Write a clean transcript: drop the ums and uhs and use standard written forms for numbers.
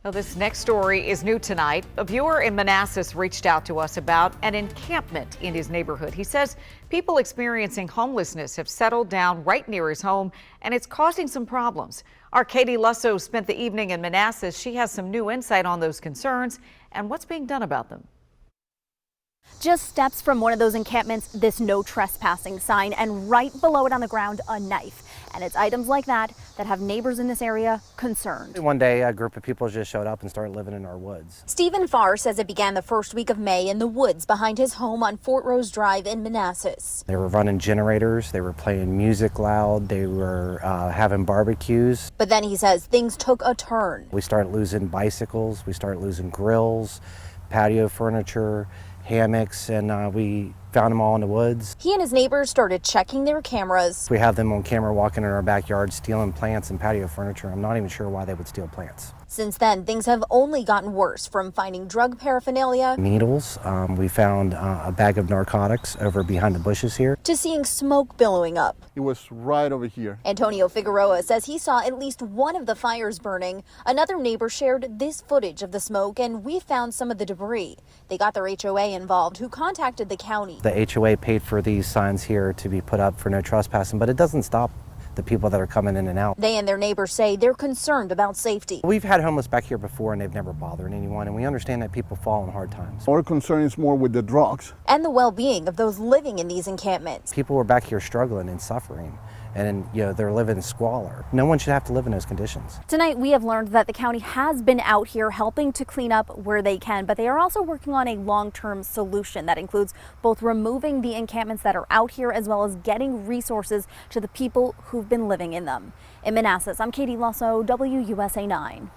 Well, this next story is new tonight. A viewer in Manassas reached out to us about an encampment in his neighborhood. He says people experiencing homelessness have settled down right near his home, and it's causing some problems. Our Katie Lusso spent the evening in Manassas. She has some new insight on those concerns and what's being done about them. Just steps from one of those encampments, this no trespassing sign, and right below it on the ground, a knife. And it's items like that that have neighbors in this area concerned. One day, a group of people just showed up and started living in our woods. Stephen Farr says it began the first week of May in the woods behind his home on Fort Rose Drive in Manassas. They were running generators, they were playing music loud, they were having barbecues. But then he says things took a turn. We started losing bicycles, we started losing grills, patio furniture, hammocks, and we found them all in the woods. He and his neighbors started checking their cameras. We have them on camera walking in our backyard stealing plants and patio furniture. I'm not even sure why they would steal plants. Since then, things have only gotten worse, from finding drug paraphernalia, Needles, we found a bag of narcotics over behind the bushes here, to seeing smoke billowing up. It was right over here. Antonio Figueroa says he saw at least one of the fires burning. Another neighbor shared this footage of the smoke, and we found some of the debris. They got their HOA involved, who contacted the county. The HOA paid for these signs here to be put up for no trespassing, but it doesn't stop the people that are coming in and out. They and their neighbors say they're concerned about safety. We've had homeless back here before and they've never bothered anyone, and we understand that people fall in hard times. Our concern is more with the drugs. And the well-being of those living in these encampments. People were back here struggling and suffering, and they're living in squalor. No one should have to live in those conditions. Tonight we have learned that the county has been out here helping to clean up where they can, but they are also working on a long-term solution that includes both removing the encampments that are out here as well as getting resources to the people who've been living in them. In Manassas, I'm Katie Lusso, WUSA 9.